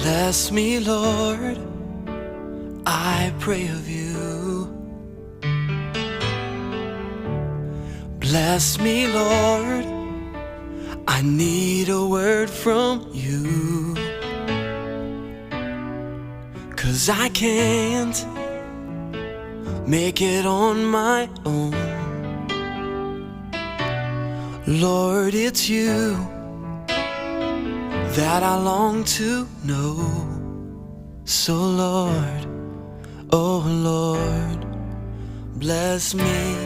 Bless me, Lord, I pray of you. Bless me, Lord, I need a word from you. 'Cause I can't make it on my own. Lord, it's you that I long to know. So Lord, oh Lord, bless me.